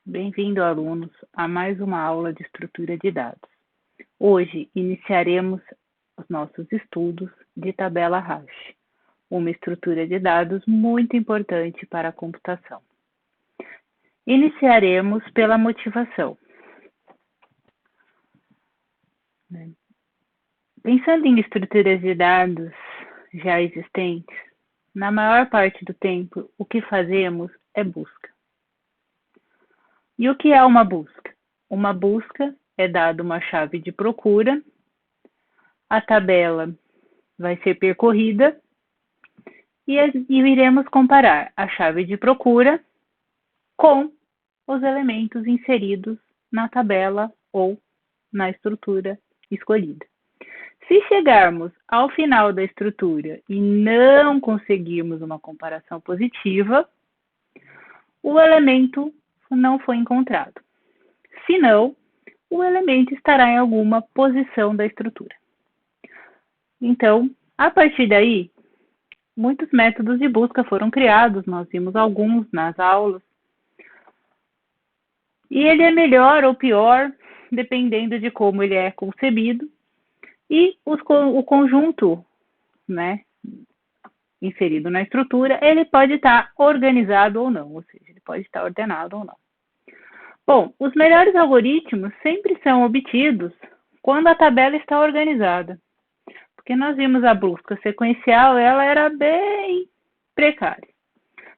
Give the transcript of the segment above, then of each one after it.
Bem-vindo, alunos, a mais uma aula de estrutura de dados. Hoje iniciaremos os nossos estudos de tabela hash, uma estrutura de dados muito importante para a computação. Iniciaremos pela motivação. Pensando em estruturas de dados já existentes, na maior parte do tempo o que fazemos é busca. E o que é uma busca? Uma busca é dada uma chave de procura, a tabela vai ser percorrida e iremos comparar a chave de procura com os elementos inseridos na tabela ou na estrutura escolhida. Se chegarmos ao final da estrutura e não conseguirmos uma comparação positiva, o elemento não foi encontrado. Se não, o elemento estará em alguma posição da estrutura. Então, a partir daí, muitos métodos de busca foram criados, nós vimos alguns nas aulas. E ele é melhor ou pior, dependendo de como ele é concebido. E o conjunto, inserido na estrutura, ele pode estar organizado ou não, ou seja, ele pode estar ordenado ou não. Bom, os melhores algoritmos sempre são obtidos quando a tabela está organizada. Porque nós vimos a busca sequencial, ela era bem precária.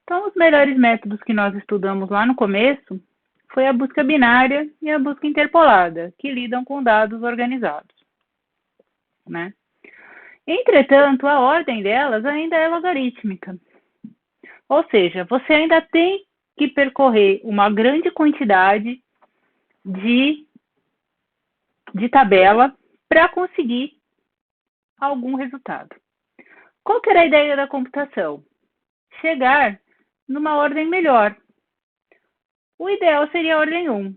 Então, os melhores métodos que nós estudamos lá no começo foi a busca binária e a busca interpolada, que lidam com dados organizados. Entretanto, a ordem delas ainda é logarítmica. Ou seja, você ainda tem que percorrer uma grande quantidade de tabela para conseguir algum resultado. Qual que era a ideia da computação? Chegar numa ordem melhor. O ideal seria a ordem 1,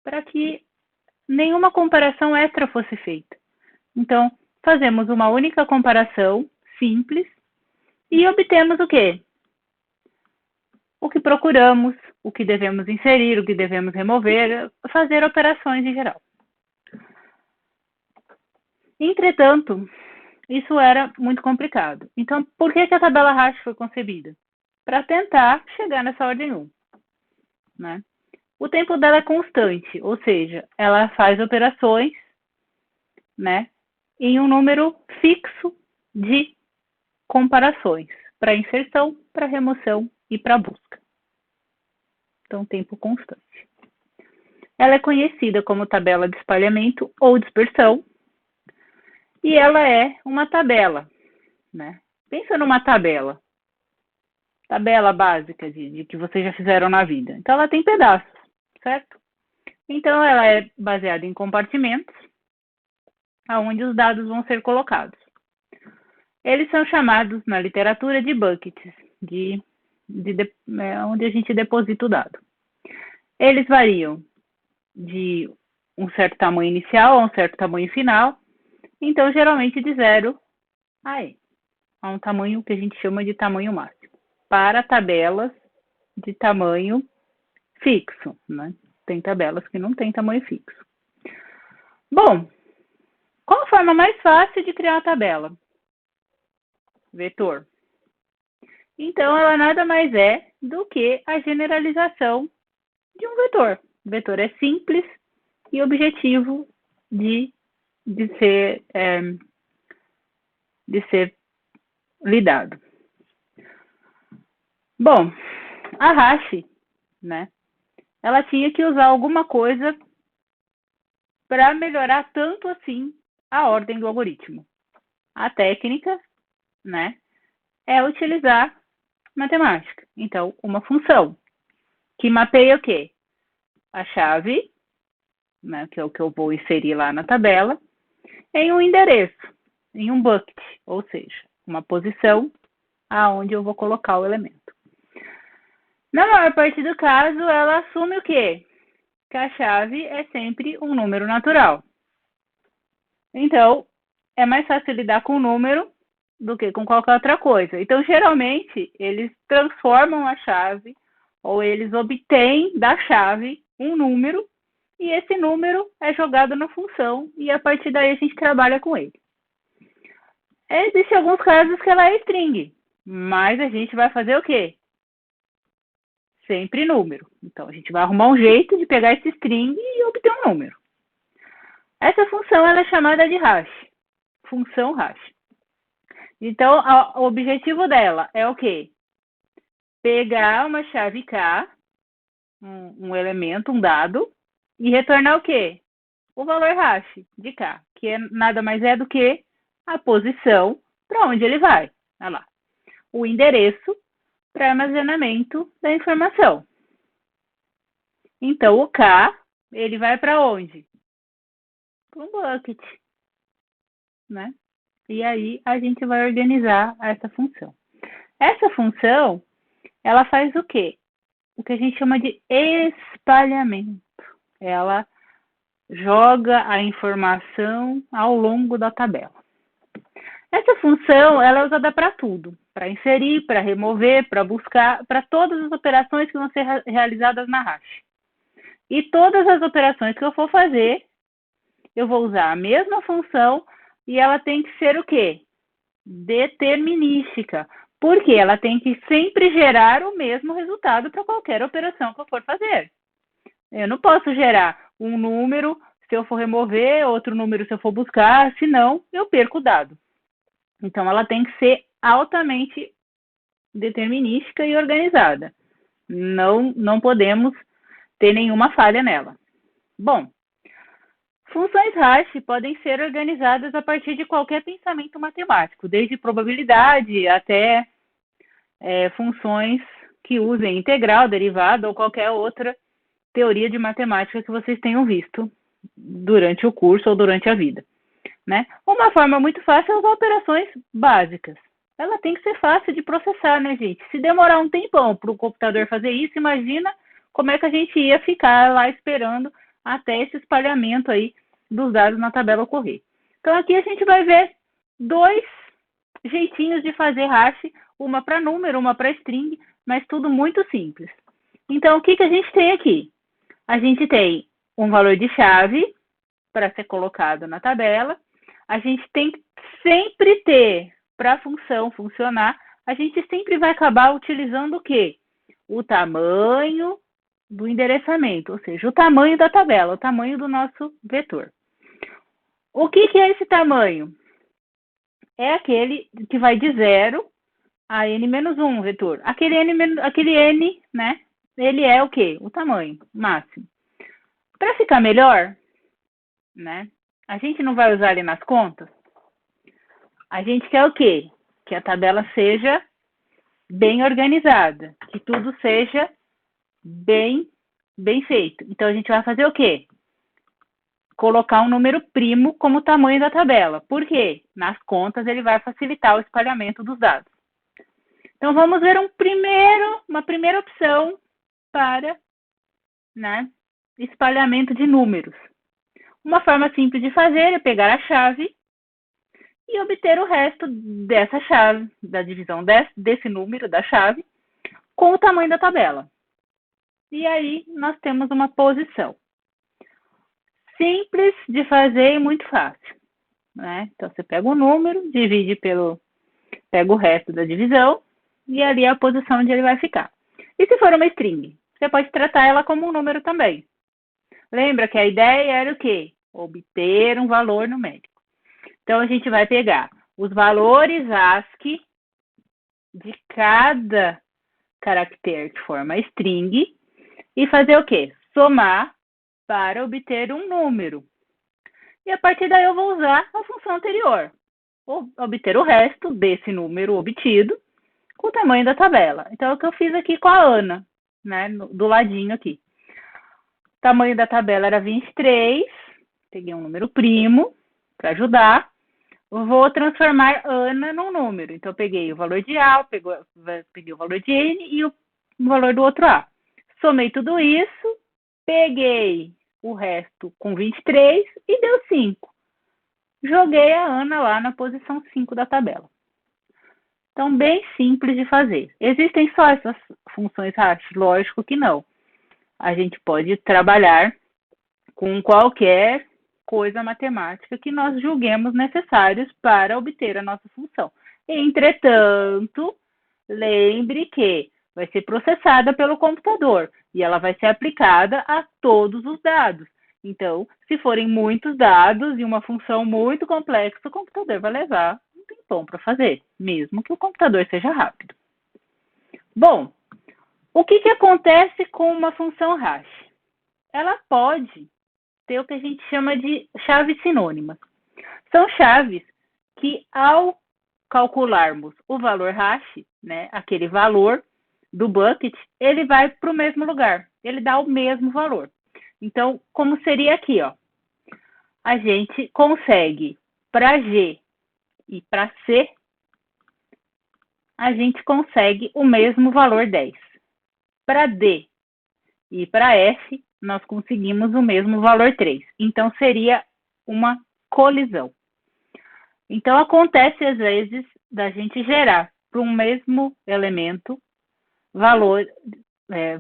para que nenhuma comparação extra fosse feita. Então, fazemos uma única comparação simples e obtemos o quê? O que procuramos, o que devemos inserir, o que devemos remover, fazer operações em geral. Entretanto, isso era muito complicado. Então, por que a tabela hash foi concebida? Para tentar chegar nessa ordem 1. O tempo dela é constante, ou seja, ela faz operações em um número fixo de comparações, para inserção, para remoção e para busca. Então, tempo constante. Ela é conhecida como tabela de espalhamento ou dispersão, e ela é uma tabela. Pensa numa tabela básica de que vocês já fizeram na vida. Então, ela tem pedaços, certo? Então, ela é baseada em compartimentos, onde os dados vão ser colocados. Eles são chamados na literatura de buckets, onde a gente deposita o dado. Eles variam de um certo tamanho inicial a um certo tamanho final, então geralmente de 0 a n, a um tamanho que a gente chama de tamanho máximo, para tabelas de tamanho fixo. Tem tabelas que não têm tamanho fixo. Bom, qual a forma mais fácil de criar uma tabela? Vetor. Então, ela nada mais é do que a generalização de um vetor. O vetor é simples e objetivo de ser lidado. Bom, a hash, ela tinha que usar alguma coisa para melhorar tanto assim a ordem do algoritmo. A técnica, é utilizar matemática. Então, uma função que mapeia o quê? A chave, que é o que eu vou inserir lá na tabela, em um endereço, em um bucket, ou seja, uma posição aonde eu vou colocar o elemento. Na maior parte do caso, ela assume o quê? Que a chave é sempre um número natural. Então, é mais fácil lidar com o número do que com qualquer outra coisa. Então, geralmente, eles transformam a chave ou eles obtêm da chave um número, e esse número é jogado na função, e a partir daí a gente trabalha com ele. Existem alguns casos que ela é string, mas a gente vai fazer o quê? Sempre número. Então, a gente vai arrumar um jeito de pegar esse string e obter um número. Essa função ela é chamada de hash, função hash. Então, o objetivo dela é o quê? Pegar uma chave K, um elemento, um dado, e retornar o quê? O valor hash de K, que nada mais é do que a posição para onde ele vai. Olha lá. O endereço para armazenamento da informação. Então, o K, ele vai para onde? Para um bucket, né? E aí, a gente vai organizar essa função. Essa função, ela faz o quê? O que a gente chama de espalhamento. Ela joga a informação ao longo da tabela. Essa função, ela é usada para tudo. Para inserir, para remover, para buscar, para todas as operações que vão ser realizadas na hash. E todas as operações que eu for fazer, eu vou usar a mesma função e ela tem que ser o quê? Determinística. Porque ela tem que sempre gerar o mesmo resultado para qualquer operação que eu for fazer. Eu não posso gerar um número se eu for remover, outro número se eu for buscar, senão eu perco o dado. Então, ela tem que ser altamente determinística e organizada. Não podemos ter nenhuma falha nela. Bom, funções hash podem ser organizadas a partir de qualquer pensamento matemático, desde probabilidade até funções que usem integral, derivada ou qualquer outra teoria de matemática que vocês tenham visto durante o curso ou durante a vida. Né? Uma forma muito fácil é usar operações básicas. Ela tem que ser fácil de processar, né, gente? Se demorar um tempão para o computador fazer isso, imagina como é que a gente ia ficar lá esperando até esse espalhamento aí dos dados na tabela ocorrer. Então, aqui a gente vai ver dois jeitinhos de fazer hash, uma para número, uma para string, mas tudo muito simples. Então, o que a gente tem aqui? A gente tem um valor de chave para ser colocado na tabela. A gente tem que sempre ter, para a função funcionar, a gente sempre vai acabar utilizando o quê? O tamanho do endereçamento, ou seja, o tamanho da tabela, o tamanho do nosso vetor. O que é esse tamanho? É aquele que vai de 0 a n-1 vetor. Aquele n, né? Ele é o quê? O tamanho máximo. Para ficar melhor, né? A gente não vai usar ele nas contas. A gente quer o quê? Que a tabela seja bem organizada, que tudo seja bem feito. Então, a gente vai fazer o quê? Colocar um número primo como tamanho da tabela. Por quê? Nas contas, ele vai facilitar o espalhamento dos dados. Então, vamos ver uma primeira opção para, né, espalhamento de números. Uma forma simples de fazer é pegar a chave e obter o resto dessa chave, da divisão desse número da chave, com o tamanho da tabela. E aí, nós temos uma posição. Simples de fazer e muito fácil. Né? Então, você pega o número, divide pega o resto da divisão, e ali é a posição onde ele vai ficar. E se for uma string? Você pode tratar ela como um número também. Lembra que a ideia era o quê? Obter um valor numérico. Então, a gente vai pegar os valores ASCII de cada caractere que forma string e fazer o quê? Somar para obter um número. E a partir daí eu vou usar a função anterior. Vou obter o resto desse número obtido com o tamanho da tabela. Então, é o que eu fiz aqui com a Ana, né? Do ladinho aqui. O tamanho da tabela era 23. Peguei um número primo para ajudar. Vou transformar Ana num número. Então, eu peguei o valor de A, peguei o valor de N e o valor do outro A. Somei tudo isso, peguei o resto com 23 e deu 5. Joguei a Ana lá na posição 5 da tabela. Então, bem simples de fazer. Existem só essas funções hash? Lógico que não. A gente pode trabalhar com qualquer coisa matemática que nós julguemos necessários para obter a nossa função. Entretanto, lembre que vai ser processada pelo computador e ela vai ser aplicada a todos os dados. Então, se forem muitos dados e uma função muito complexa, o computador vai levar um tempão para fazer, mesmo que o computador seja rápido. Bom, o que acontece com uma função hash? Ela pode ter o que a gente chama de chaves sinônimas. São chaves que, ao calcularmos o valor hash, né, aquele valor do bucket, ele vai para o mesmo lugar, ele dá o mesmo valor. Então, como seria aqui, ó, a gente consegue para G e para C, a gente consegue o mesmo valor 10. Para D e para F, nós conseguimos o mesmo valor 3. Então, seria uma colisão. Então, acontece, às vezes, da gente gerar para um mesmo elemento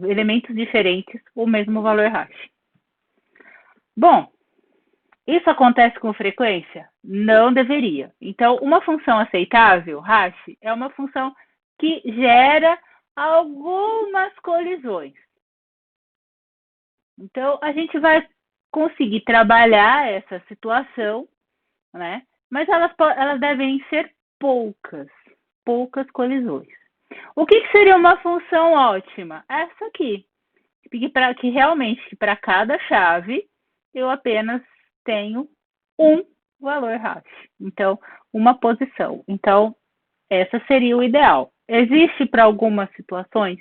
elementos diferentes, o mesmo valor hash. Bom, isso acontece com frequência? Não deveria. Então, uma função aceitável, hash, é uma função que gera algumas colisões. Então, a gente vai conseguir trabalhar essa situação, né? Mas elas devem ser poucas colisões. O que seria uma função ótima? Essa aqui, que realmente para cada chave eu apenas tenho um valor hash, então uma posição. Então, essa seria o ideal. Existe para algumas situações?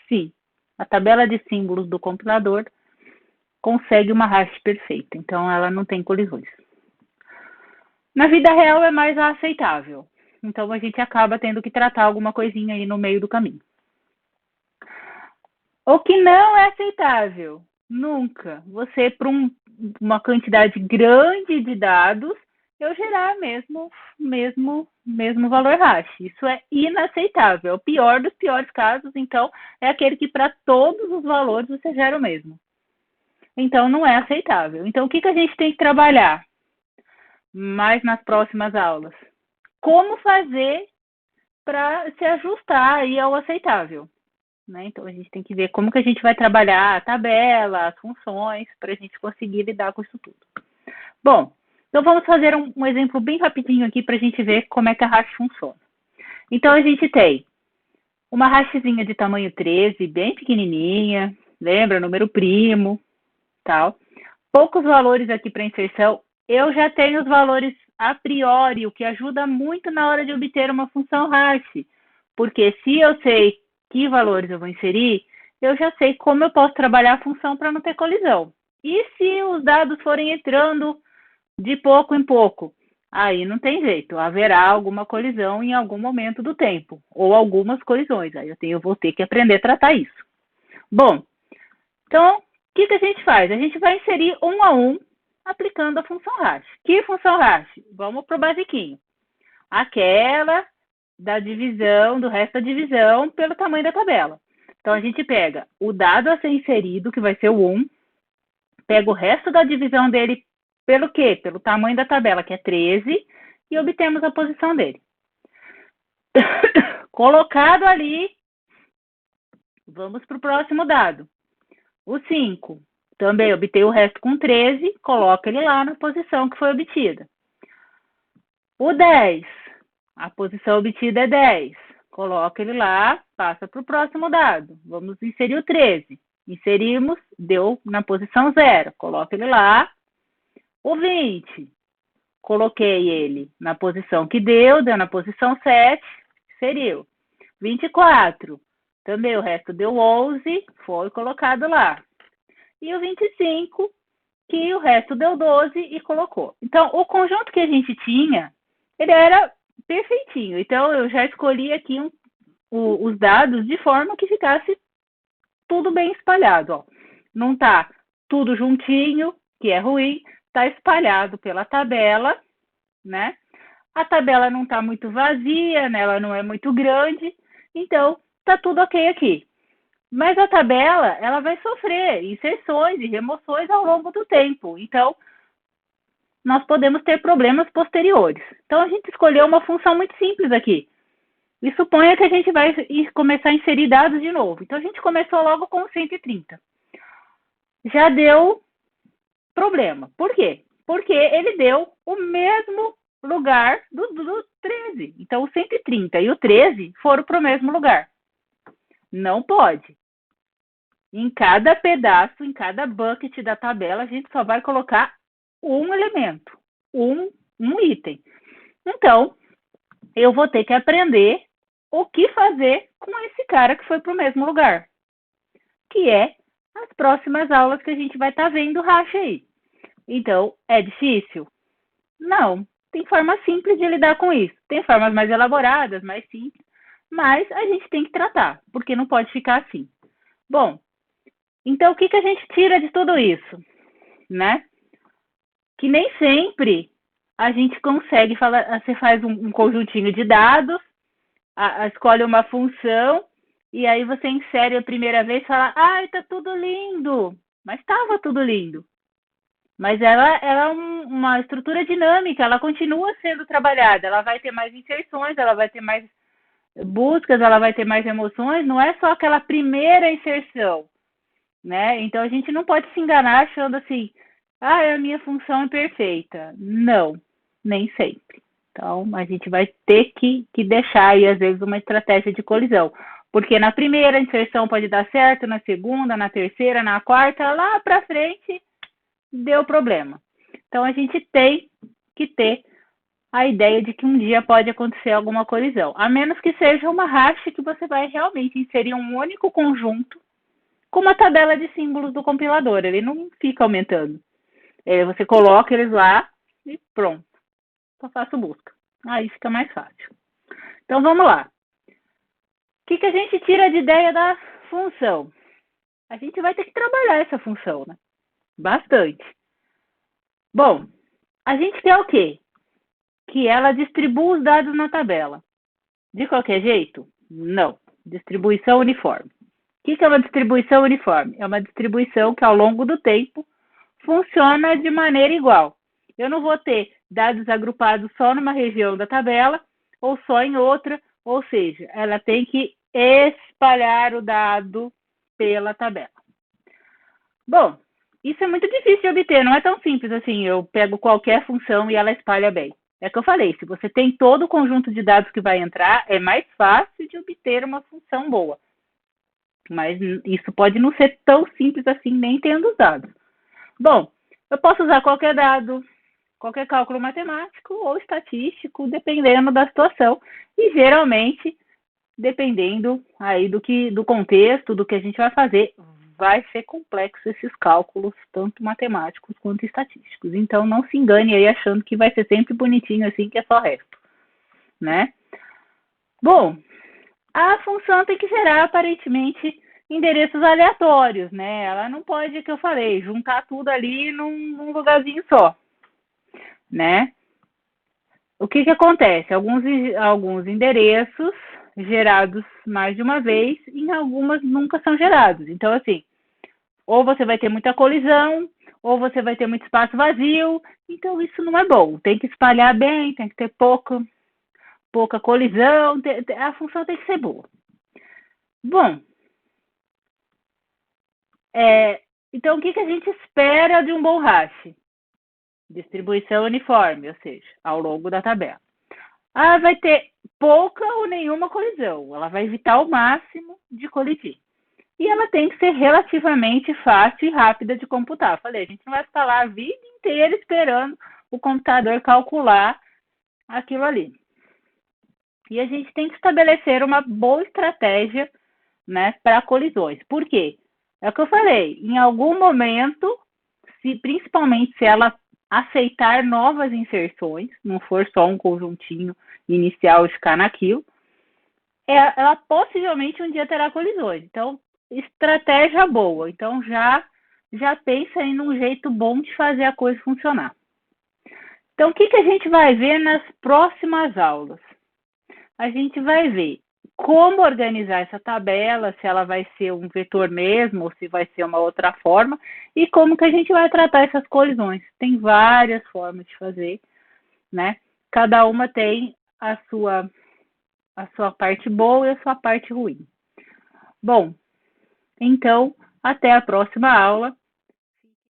Sim. A tabela de símbolos do compilador consegue uma hash perfeita, então ela não tem colisões. Na vida real é mais aceitável, então a gente acaba tendo que tratar alguma coisinha aí no meio do caminho. O que não é aceitável, nunca, você para uma quantidade grande de dados, eu gerar mesmo valor hash. Isso é inaceitável. É o pior dos piores casos, então, é aquele que para todos os valores você gera o mesmo. Então, não é aceitável. Então, o que a gente tem que trabalhar mais nas próximas aulas? Como fazer para se ajustar aí ao aceitável? Né? Então, a gente tem que ver como que a gente vai trabalhar a tabela, as funções, para a gente conseguir lidar com isso tudo. Bom, então vamos fazer um exemplo bem rapidinho aqui para a gente ver como é que a hash funciona. Então, a gente tem uma hashzinha de tamanho 13, bem pequenininha, lembra? Número primo, tal. Poucos valores aqui para inserção. Eu já tenho os valores a priori, o que ajuda muito na hora de obter uma função hash. Porque se eu sei que valores eu vou inserir, eu já sei como eu posso trabalhar a função para não ter colisão. E se os dados forem entrando de pouco em pouco, aí não tem jeito, haverá alguma colisão em algum momento do tempo, ou algumas colisões, aí eu vou ter que aprender a tratar isso. Bom, então, o que a gente faz? A gente vai inserir um a um, aplicando a função hash. Que função hash? Vamos para o basiquinho. Aquela da divisão, do resto da divisão, pelo tamanho da tabela. Então, a gente pega o dado a ser inserido, que vai ser o 1, pega o resto da divisão dele pelo quê? Pelo tamanho da tabela, que é 13, e obtemos a posição dele. Colocado ali, vamos para o próximo dado. O 5, também obtei o resto com 13, coloca ele lá na posição que foi obtida. O 10, a posição obtida é 10, coloca ele lá, passa para o próximo dado. Vamos inserir o 13. Inserimos, deu na posição 0, coloca ele lá. O 20, coloquei ele na posição que deu na posição 7, inseriu. 24, também o resto deu 11, foi colocado lá. E o 25, que o resto deu 12 e colocou. Então, o conjunto que a gente tinha, ele era perfeitinho. Então, eu já escolhi aqui os dados de forma que ficasse tudo bem espalhado. Ó. Não está tudo juntinho, que é ruim, está espalhado pela tabela, né? A tabela não está muito vazia, né? Ela não é muito grande, então está tudo ok aqui. Mas a tabela, ela vai sofrer inserções e remoções ao longo do tempo. Então, nós podemos ter problemas posteriores. Então, a gente escolheu uma função muito simples aqui. E suponha que a gente vai começar a inserir dados de novo. Então, a gente começou logo com o 130. Já deu problema. Por quê? Porque ele deu o mesmo lugar do 13. Então, o 130 e o 13 foram para o mesmo lugar. Não pode. Em cada pedaço, em cada bucket da tabela, a gente só vai colocar um elemento, um item. Então, eu vou ter que aprender o que fazer com esse cara que foi para o mesmo lugar, que é as próximas aulas que a gente vai estar vendo o racha aí. Então, é difícil? Não. Tem forma simples de lidar com isso. Tem formas mais elaboradas, mais simples, mas a gente tem que tratar, porque não pode ficar assim. Bom, então o que a gente tira de tudo isso, né? Que nem sempre a gente consegue falar, você faz um conjuntinho de dados, escolhe uma função, e aí você insere a primeira vez e fala, ai, tá tudo lindo. Mas estava tudo lindo. Mas ela é uma estrutura dinâmica, ela continua sendo trabalhada, ela vai ter mais inserções, ela vai ter mais buscas, ela vai ter mais emoções, não é só aquela primeira inserção, né? Então a gente não pode se enganar achando assim, a minha função é perfeita. Não, nem sempre. Então a gente vai ter que deixar aí, às vezes, uma estratégia de colisão. Porque na primeira inserção pode dar certo, na segunda, na terceira, na quarta, lá para frente deu problema. Então a gente tem que ter a ideia de que um dia pode acontecer alguma colisão, a menos que seja uma hash que você vai realmente inserir um único conjunto com uma tabela de símbolos do compilador, ele não fica aumentando. Você coloca eles lá e pronto, só faço busca. Aí fica mais fácil. Então vamos lá. O que a gente tira de ideia da função? A gente vai ter que trabalhar essa função, né? Bastante. Bom, a gente quer o quê? Que ela distribua os dados na tabela. De qualquer jeito? Não. Distribuição uniforme. O que é uma distribuição uniforme? É uma distribuição que, ao longo do tempo, funciona de maneira igual. Eu não vou ter dados agrupados só numa região da tabela ou só em outra, ou seja, ela tem que espalhar o dado pela tabela. Bom, isso é muito difícil de obter, não é tão simples assim, eu pego qualquer função e ela espalha bem. É que eu falei, se você tem todo o conjunto de dados que vai entrar, é mais fácil de obter uma função boa. Mas isso pode não ser tão simples assim, nem tendo os dados. Bom, eu posso usar qualquer dado, qualquer cálculo matemático ou estatístico, dependendo da situação. E geralmente, dependendo aí do contexto, do que a gente vai fazer, vai ser complexo esses cálculos, tanto matemáticos quanto estatísticos. Então, não se engane aí achando que vai ser sempre bonitinho assim, que é só resto, né? Bom, a função tem que gerar, aparentemente, endereços aleatórios, né? Ela não pode, que eu falei, juntar tudo ali num lugarzinho só, né? O que acontece? Alguns endereços gerados mais de uma vez, em algumas nunca são gerados. Então, assim, ou você vai ter muita colisão, ou você vai ter muito espaço vazio. Então, isso não é bom. Tem que espalhar bem, tem que ter pouca colisão, a função tem que ser boa. Bom, então o que a gente espera de um bom hash? Distribuição uniforme, ou seja, ao longo da tabela. Vai ter pouca ou nenhuma colisão, ela vai evitar o máximo de colidir. E ela tem que ser relativamente fácil e rápida de computar. Falei, a gente não vai ficar lá a vida inteira esperando o computador calcular aquilo ali. E a gente tem que estabelecer uma boa estratégia, né, para colisões. Por quê? É o que eu falei, em algum momento, principalmente se ela aceitar novas inserções, não for só um conjuntinho inicial e ficar naquilo, ela possivelmente um dia terá colisões. Então, estratégia boa. Então, já pensa aí num jeito bom de fazer a coisa funcionar. Então, o que a gente vai ver nas próximas aulas? A gente vai ver como organizar essa tabela, se ela vai ser um vetor mesmo ou se vai ser uma outra forma, e como que a gente vai tratar essas colisões. Tem várias formas de fazer, né? Cada uma tem a sua parte boa e a sua parte ruim. Bom, então, até a próxima aula.